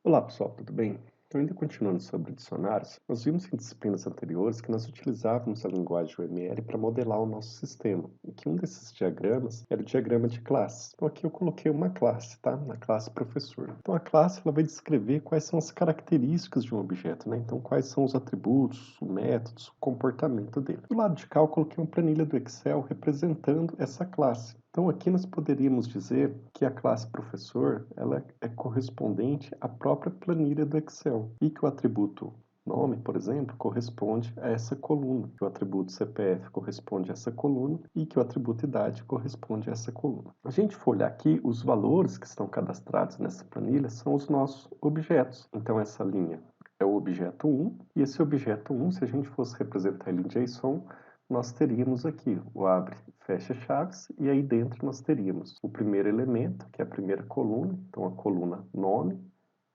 Olá pessoal, tudo bem? Então, ainda continuando sobre dicionários, nós vimos em disciplinas anteriores que nós utilizávamos a linguagem UML para modelar o nosso sistema, e que um desses diagramas era o diagrama de classes. Então aqui eu coloquei uma classe, tá? Na classe professor. Então a classe ela vai descrever quais são as características de um objeto, né? Então quais são os atributos, os métodos, o comportamento dele. Do lado de cá eu coloquei uma planilha do Excel representando essa classe. Então aqui nós poderíamos dizer que a classe professor ela é correspondente à própria planilha do Excel e que o atributo nome, por exemplo, corresponde a essa coluna, que o atributo CPF corresponde a essa coluna e que o atributo idade corresponde a essa coluna. A gente for olhar aqui, os valores que estão cadastrados nessa planilha são os nossos objetos. Então essa linha é o objeto 1 e esse objeto 1, se a gente fosse representar ele em JSON, nós teríamos aqui o abre e fecha chaves, e aí dentro nós teríamos o primeiro elemento, que é a primeira coluna, então a coluna nome,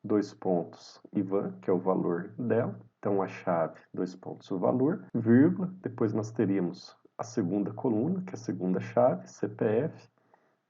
dois pontos, Ivan, que é o valor dela, então a chave, dois pontos, o valor, vírgula, depois nós teríamos a segunda coluna, que é a segunda chave, CPF,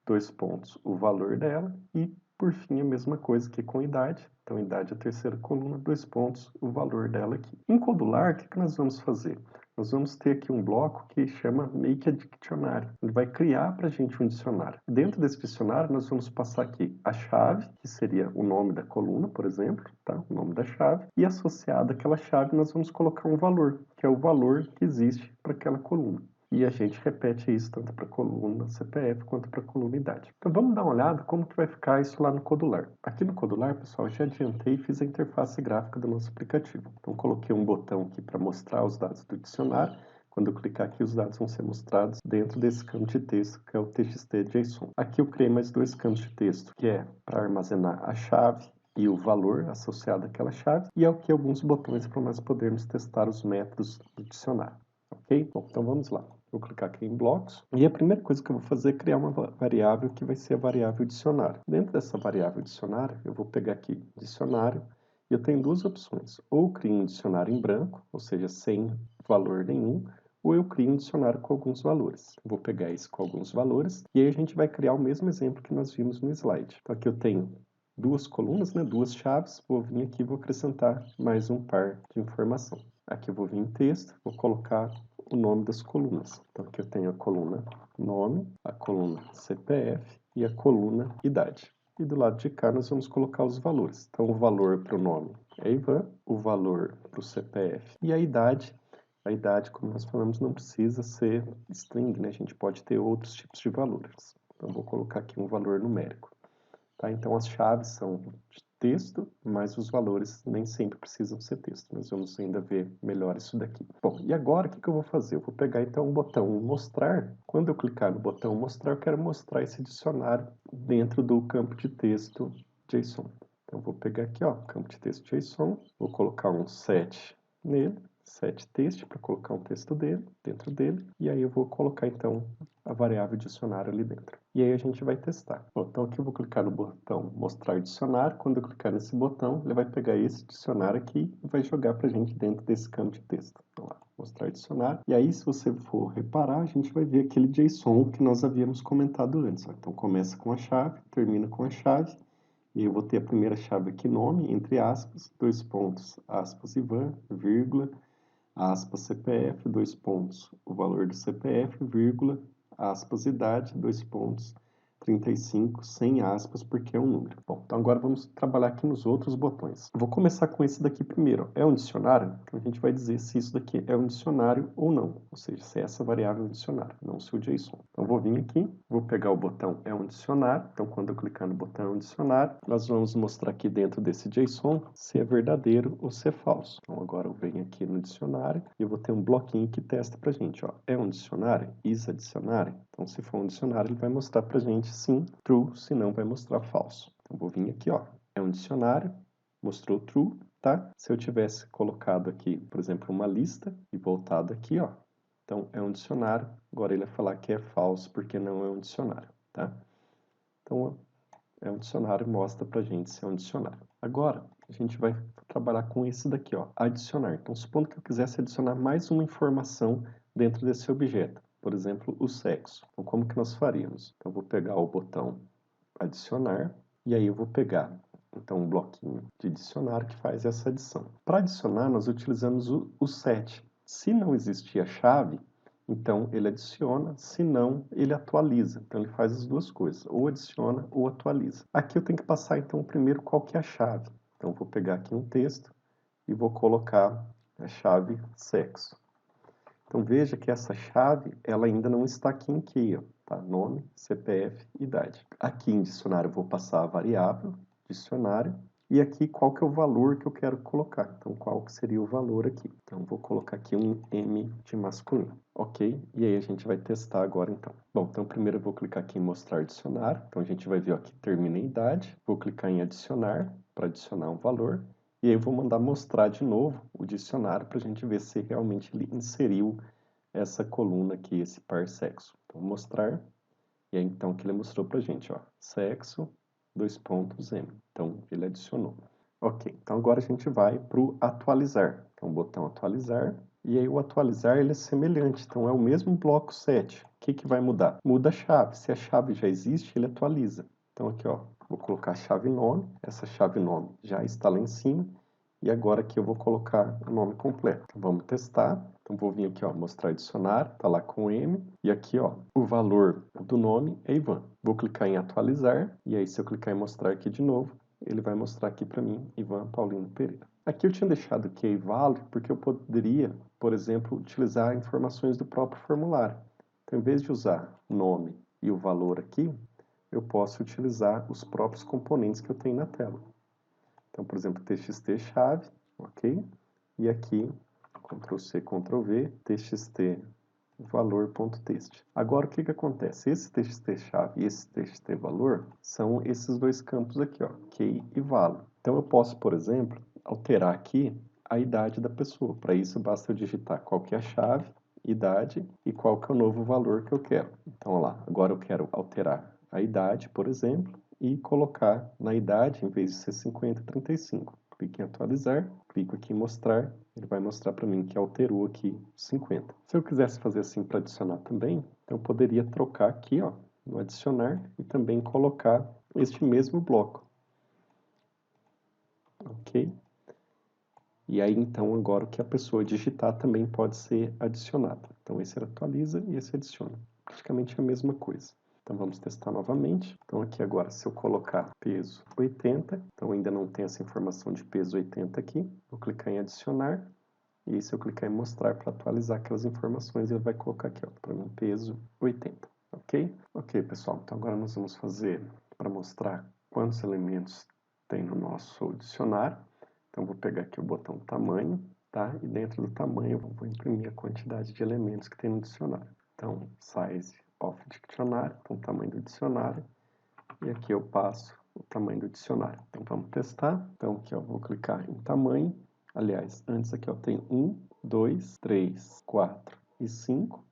dois pontos, o valor dela, e por fim a mesma coisa que com idade, então idade é a terceira coluna, dois pontos, o valor dela aqui. Em Codular, o que nós vamos fazer? Nós vamos ter aqui um bloco que chama Make a Dictionary. Ele vai criar para a gente um dicionário. Dentro desse dicionário, nós vamos passar aqui a chave, que seria o nome da coluna, por exemplo, tá? O nome da chave, e associado àquela chave nós vamos colocar um valor, que é o valor que existe para aquela coluna. E a gente repete isso tanto para a coluna CPF quanto para a coluna idade. Então vamos dar uma olhada como que vai ficar isso lá no Codular. Aqui no Codular, pessoal, já adiantei e fiz a interface gráfica do nosso aplicativo. Então coloquei um botão aqui para mostrar os dados do dicionário. Quando eu clicar aqui, os dados vão ser mostrados dentro desse campo de texto, que é o TXT JSON. Aqui eu criei mais dois campos de texto, que é para armazenar a chave e o valor associado àquela chave, e aqui alguns botões para nós podermos testar os métodos do dicionário. Ok? Bom, então vamos lá. Vou clicar aqui em blocos. E a primeira coisa que eu vou fazer é criar uma variável que vai ser a variável dicionário. Dentro dessa variável dicionário, eu vou pegar aqui dicionário e eu tenho duas opções. Ou eu crio um dicionário em branco, ou seja, sem valor nenhum, ou eu crio um dicionário com alguns valores. Eu vou pegar esse com alguns valores e aí a gente vai criar o mesmo exemplo que nós vimos no slide. Então aqui eu tenho duas colunas, né, duas chaves, vou vir aqui e vou acrescentar mais um par de informação. Aqui eu vou vir em texto, vou colocar o nome das colunas. Então aqui eu tenho a coluna nome, a coluna CPF e a coluna idade. E do lado de cá nós vamos colocar os valores. Então o valor para o nome é Ivan, o valor para o CPF e a idade, como nós falamos, não precisa ser string, né? A gente pode ter outros tipos de valores. Então vou colocar aqui um valor numérico. Tá? Então as chaves são de texto, mas os valores nem sempre precisam ser texto. Nós vamos ainda ver melhor isso daqui. Bom, e agora o que eu vou fazer? Eu vou pegar então o botão mostrar. Quando eu clicar no botão mostrar, eu quero mostrar esse dicionário dentro do campo de texto JSON. Então eu vou pegar aqui, ó, campo de texto JSON, vou colocar um set nele, set text para colocar um texto dentro dele, e aí eu vou colocar então a variável dicionário ali dentro. E aí a gente vai testar. Bom, então aqui eu vou clicar no botão mostrar dicionário. Quando eu clicar nesse botão, ele vai pegar esse dicionário aqui e vai jogar para a gente dentro desse campo de texto. Então lá, mostrar dicionário. E aí, se você for reparar, a gente vai ver aquele JSON que nós havíamos comentado antes. Ó. Então começa com a chave, termina com a chave. E eu vou ter a primeira chave aqui, nome, entre aspas, dois pontos, aspas, Ivan, vírgula, aspas, CPF, dois pontos, o valor do CPF, vírgula, aspas, idade, dois pontos, 35, sem aspas, porque é um número. Bom, então agora vamos trabalhar aqui nos outros botões. Vou começar com esse daqui primeiro. É um dicionário? Então a gente vai dizer se isso daqui é um dicionário ou não. Ou seja, se essa variável é um dicionário, não se o JSON. Então vou vir aqui, vou pegar o botão é um dicionário. Então quando eu clicar no botão é um dicionário, nós vamos mostrar aqui dentro desse JSON se é verdadeiro ou se é falso. Então agora eu venho aqui no dicionário e eu vou ter um bloquinho que testa pra gente, ó. É um dicionário? Is a dicionário? Então se for um dicionário, ele vai mostrar pra gente sim, true, se não vai mostrar falso. Então vou vir aqui, ó, é um dicionário, mostrou true, tá? Se eu tivesse colocado aqui, por exemplo, uma lista e voltado aqui, ó, então é um dicionário, agora ele vai falar que é falso porque não é um dicionário, tá? Então é um dicionário, mostra pra gente se é um dicionário. Agora, a gente vai trabalhar com esse daqui, ó, adicionar. Então, supondo que eu quisesse adicionar mais uma informação dentro desse objeto, por exemplo, o sexo. Então, como que nós faríamos? Então, eu vou pegar o botão adicionar, e aí eu vou pegar então um bloquinho de dicionário que faz essa adição. Para adicionar, nós utilizamos o set. Se não existir a chave, então ele adiciona, se não, ele atualiza. Então ele faz as duas coisas, ou adiciona ou atualiza. Aqui eu tenho que passar então primeiro qual que é a chave. Então eu vou pegar aqui um texto e vou colocar a chave sexo. Então veja que essa chave, ela ainda não está aqui em key, ó, tá? Nome, CPF, idade. Aqui em dicionário eu vou passar a variável, dicionário, e aqui qual que é o valor que eu quero colocar. Então qual que seria o valor aqui? Então vou colocar aqui um M de masculino, ok? E aí a gente vai testar agora então. Bom, então primeiro eu vou clicar aqui em mostrar dicionário. Então a gente vai ver ó, que termina em idade. Vou clicar em adicionar, para adicionar um valor. E aí eu vou mandar mostrar de novo o dicionário para a gente ver se realmente ele inseriu essa coluna aqui, esse par sexo. Então, mostrar, e aí então que ele mostrou para a gente, ó, sexo, dois pontos M. Então, ele adicionou. Ok, então agora a gente vai para o atualizar. Então, botão atualizar, e aí o atualizar ele é semelhante, então é o mesmo bloco 7. O que que vai mudar? Muda a chave. Se a chave já existe, ele atualiza. Então aqui, ó, vou colocar a chave nome, essa chave nome já está lá em cima, e agora aqui eu vou colocar o nome completo. Então, vamos testar. Então vou vir aqui, ó, mostrar dicionário, tá lá com M, e aqui, ó, o valor do nome é Ivan. Vou clicar em atualizar, e aí se eu clicar em mostrar aqui de novo, ele vai mostrar aqui para mim, Ivan Paulino Pereira. Aqui eu tinha deixado key value porque eu poderia, por exemplo, utilizar informações do próprio formulário. Então, em vez de usar nome e o valor aqui, eu posso utilizar os próprios componentes que eu tenho na tela. Então, por exemplo, txt chave, ok? E aqui, Ctrl+C, Ctrl+V, txt valor.txt. Agora, o que que acontece? Esse txt chave e esse txt valor são esses dois campos aqui, ó, key e value. Então, eu posso, por exemplo, alterar aqui a idade da pessoa. Para isso, basta eu digitar qual que é a chave, idade e qual que é o novo valor que eu quero. Então, olha lá, agora eu quero alterar a idade, por exemplo, e colocar na idade, em vez de ser 50, 35. Clique em atualizar, clico aqui em mostrar, ele vai mostrar para mim que alterou aqui 50. Se eu quisesse fazer assim para adicionar também, então eu poderia trocar aqui, ó, no adicionar e também colocar este mesmo bloco. Ok? E aí então agora o que a pessoa digitar também pode ser adicionado. Então esse atualiza e esse adiciona. Praticamente a mesma coisa. Então vamos testar novamente. Então aqui agora se eu colocar peso 80, então ainda não tem essa informação de peso 80 aqui, vou clicar em adicionar, e aí se eu clicar em mostrar para atualizar aquelas informações, ele vai colocar aqui, ó, para mim peso 80, ok? Ok pessoal, então agora nós vamos fazer para mostrar quantos elementos tem no nosso dicionário. Então vou pegar aqui o botão tamanho, tá? E dentro do tamanho eu vou imprimir a quantidade de elementos que tem no dicionário. Então, size of dictionary, então tamanho do dicionário, e aqui eu passo o tamanho do dicionário. Então vamos testar. Então aqui eu vou clicar em tamanho. Aliás, antes aqui eu tenho 1, 2, 3, 4 e 5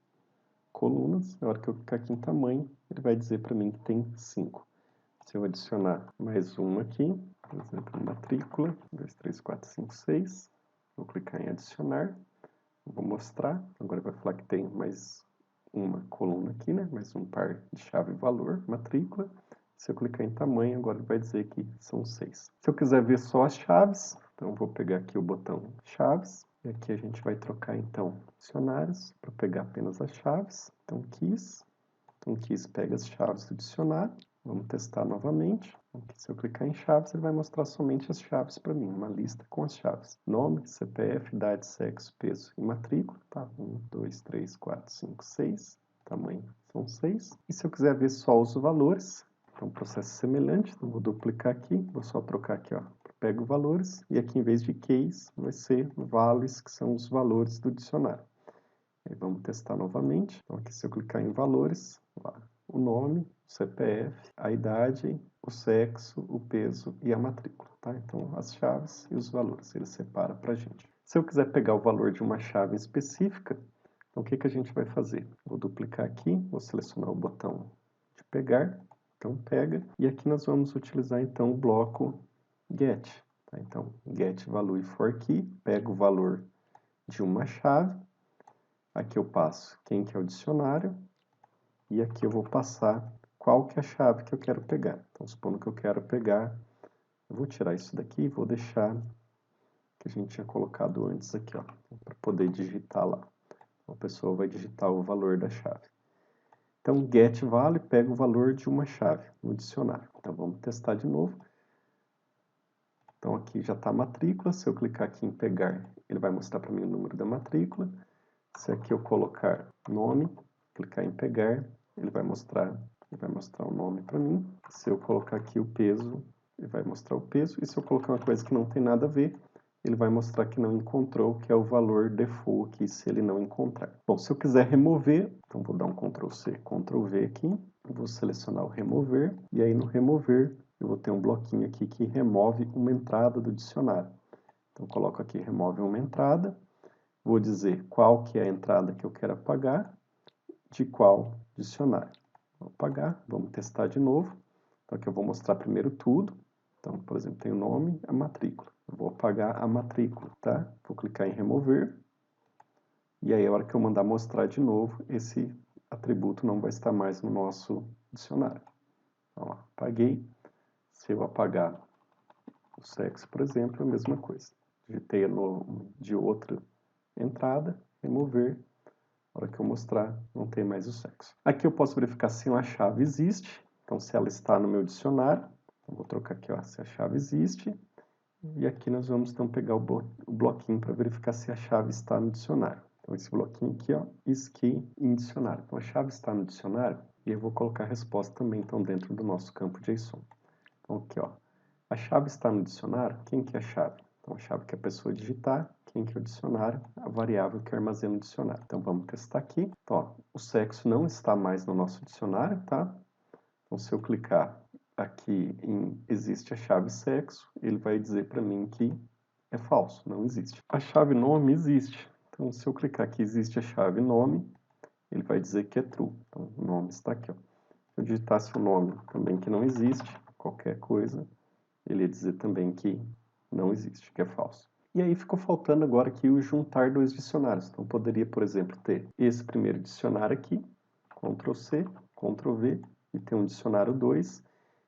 colunas. Na hora que eu clicar aqui em tamanho, ele vai dizer para mim que tem 5. Se eu adicionar mais um aqui, por exemplo, matrícula, 2, 3, 4, 5, 6, vou clicar em adicionar, vou mostrar, agora vai falar que tem mais uma coluna aqui, né? Mais um par de chave e valor, matrícula. Se eu clicar em tamanho, agora ele vai dizer que são 6. Se eu quiser ver só as chaves, então eu vou pegar aqui o botão chaves, e aqui a gente vai trocar então dicionários, para pegar apenas as chaves. Então keys pega as chaves do dicionário. Vamos testar novamente. Aqui, se eu clicar em chaves, ele vai mostrar somente as chaves para mim, uma lista com as chaves. Nome, CPF, idade, sexo, peso e matrícula. Tá? 1, 2, 3, 4, 5, 6. Tamanho são 6. E se eu quiser ver só os valores, então processo semelhante, então vou duplicar aqui, vou só trocar aqui, ó. Pego valores, e aqui em vez de keys, vai ser values, que são os valores do dicionário. Aí vamos testar novamente. Então aqui se eu clicar em valores, lá, o nome, o CPF, a idade, o sexo, o peso e a matrícula, tá? Então as chaves e os valores, ele separa para a gente. Se eu quiser pegar o valor de uma chave específica, então o que que a gente vai fazer? Vou duplicar aqui, vou selecionar o botão de pegar, então pega, e aqui nós vamos utilizar então o bloco get, tá? Então get value for key, pega o valor de uma chave. Aqui eu passo quem que é o dicionário e aqui eu vou passar qual que é a chave que eu quero pegar. Então, supondo que eu quero pegar Eu vou tirar isso daqui e vou deixar que a gente tinha colocado antes aqui, ó, para poder digitar lá. Então, a pessoa vai digitar o valor da chave. Então, getValue pega o valor de uma chave no dicionário. Então, vamos testar de novo. Então, aqui já está a matrícula. Se eu clicar aqui em pegar, ele vai mostrar para mim o número da matrícula. Se aqui eu colocar nome, clicar em pegar, ele vai mostrar o nome para mim. Se eu colocar aqui o peso, ele vai mostrar o peso. E se eu colocar uma coisa que não tem nada a ver, ele vai mostrar que não encontrou, que é o valor default aqui, se ele não encontrar. Bom, se eu quiser remover, então vou dar um Ctrl C, Ctrl V aqui, vou selecionar o remover, e aí no remover eu vou ter um bloquinho aqui que remove uma entrada do dicionário. Então coloco aqui, remove uma entrada, vou dizer qual que é a entrada que eu quero apagar, de qual dicionário. Vou apagar, vamos testar de novo. Então aqui eu vou mostrar primeiro tudo. Então, por exemplo, tem o nome, a matrícula. Eu vou apagar a matrícula, tá? Vou clicar em remover. E aí, a hora que eu mandar mostrar de novo, esse atributo não vai estar mais no nosso dicionário. Então, ó, apaguei. Se eu apagar o sexo, por exemplo, é a mesma coisa. Digitei de outra entrada, remover. Na hora que eu mostrar, não tem mais o sexo. Aqui eu posso verificar se uma chave existe. Então, se ela está no meu dicionário, eu vou trocar aqui, ó, se a chave existe. E aqui nós vamos então pegar o bloquinho para verificar se a chave está no dicionário. Então, esse bloquinho aqui, ó, is key em dicionário. Então, a chave está no dicionário e eu vou colocar a resposta também, então, dentro do nosso campo JSON. Então, aqui, ó, a chave está no dicionário. Quem que é a chave? Então, a chave que a pessoa digitar, quem que é o dicionário, a variável que armazena o dicionário. Então, vamos testar aqui. Então, ó, o sexo não está mais no nosso dicionário, tá? Então, se eu clicar aqui em existe a chave sexo, ele vai dizer para mim que é falso, não existe. A chave nome existe. Então, se eu clicar aqui existe a chave nome, ele vai dizer que é true. Então, o nome está aqui, ó. Se eu digitasse o nome também que não existe, qualquer coisa, ele ia dizer também que não existe, que é falso. E aí ficou faltando agora aqui o juntar dois dicionários. Então, poderia, por exemplo, ter esse primeiro dicionário aqui, Ctrl C, Ctrl V, e ter um dicionário 2,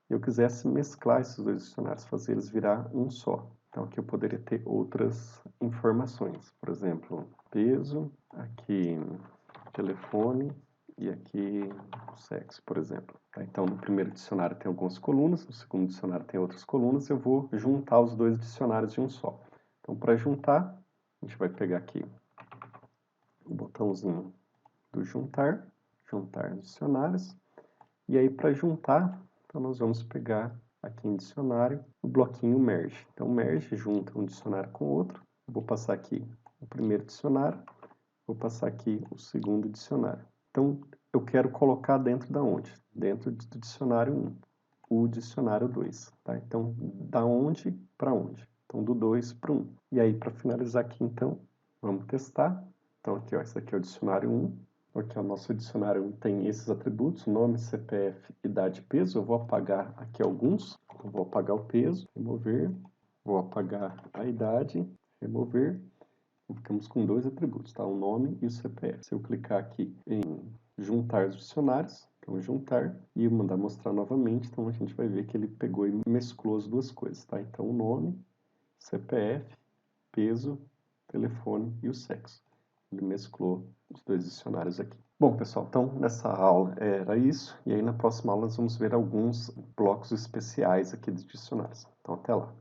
e eu quisesse mesclar esses dois dicionários, fazer eles virar um só. Então, aqui eu poderia ter outras informações. Por exemplo, peso, aqui telefone, e aqui o sexo, por exemplo. Tá? Então, no primeiro dicionário tem algumas colunas, no segundo dicionário tem outras colunas, eu vou juntar os dois dicionários em um só. Então, para juntar, a gente vai pegar aqui o botãozinho do juntar, juntar dicionários, e aí para juntar, então nós vamos pegar aqui em dicionário o bloquinho merge. Então, merge junta um dicionário com o outro, vou passar aqui o primeiro dicionário, vou passar aqui o segundo dicionário. Então, eu quero colocar dentro da onde? Dentro do dicionário 1, o dicionário 2, tá? Então, da onde para onde? Então, do 2 para o 1. E aí, para finalizar aqui, então, vamos testar. Então, aqui, ó, esse aqui é o dicionário 1. Aqui, ó, o nosso dicionário tem esses atributos, nome, CPF, idade e peso. Eu vou apagar aqui alguns. Então, vou apagar o peso, remover. Vou apagar a idade, remover. Ficamos com dois atributos, tá? O nome e o CPF. Se eu clicar aqui em juntar os dicionários, então juntar, e mandar mostrar novamente, então a gente vai ver que ele pegou e mesclou as duas coisas, tá? Então o nome, CPF, peso, telefone e o sexo. Ele mesclou os dois dicionários aqui. Bom, pessoal, então nessa aula era isso, e aí na próxima aula nós vamos ver alguns blocos especiais aqui dos dicionários. Então até lá.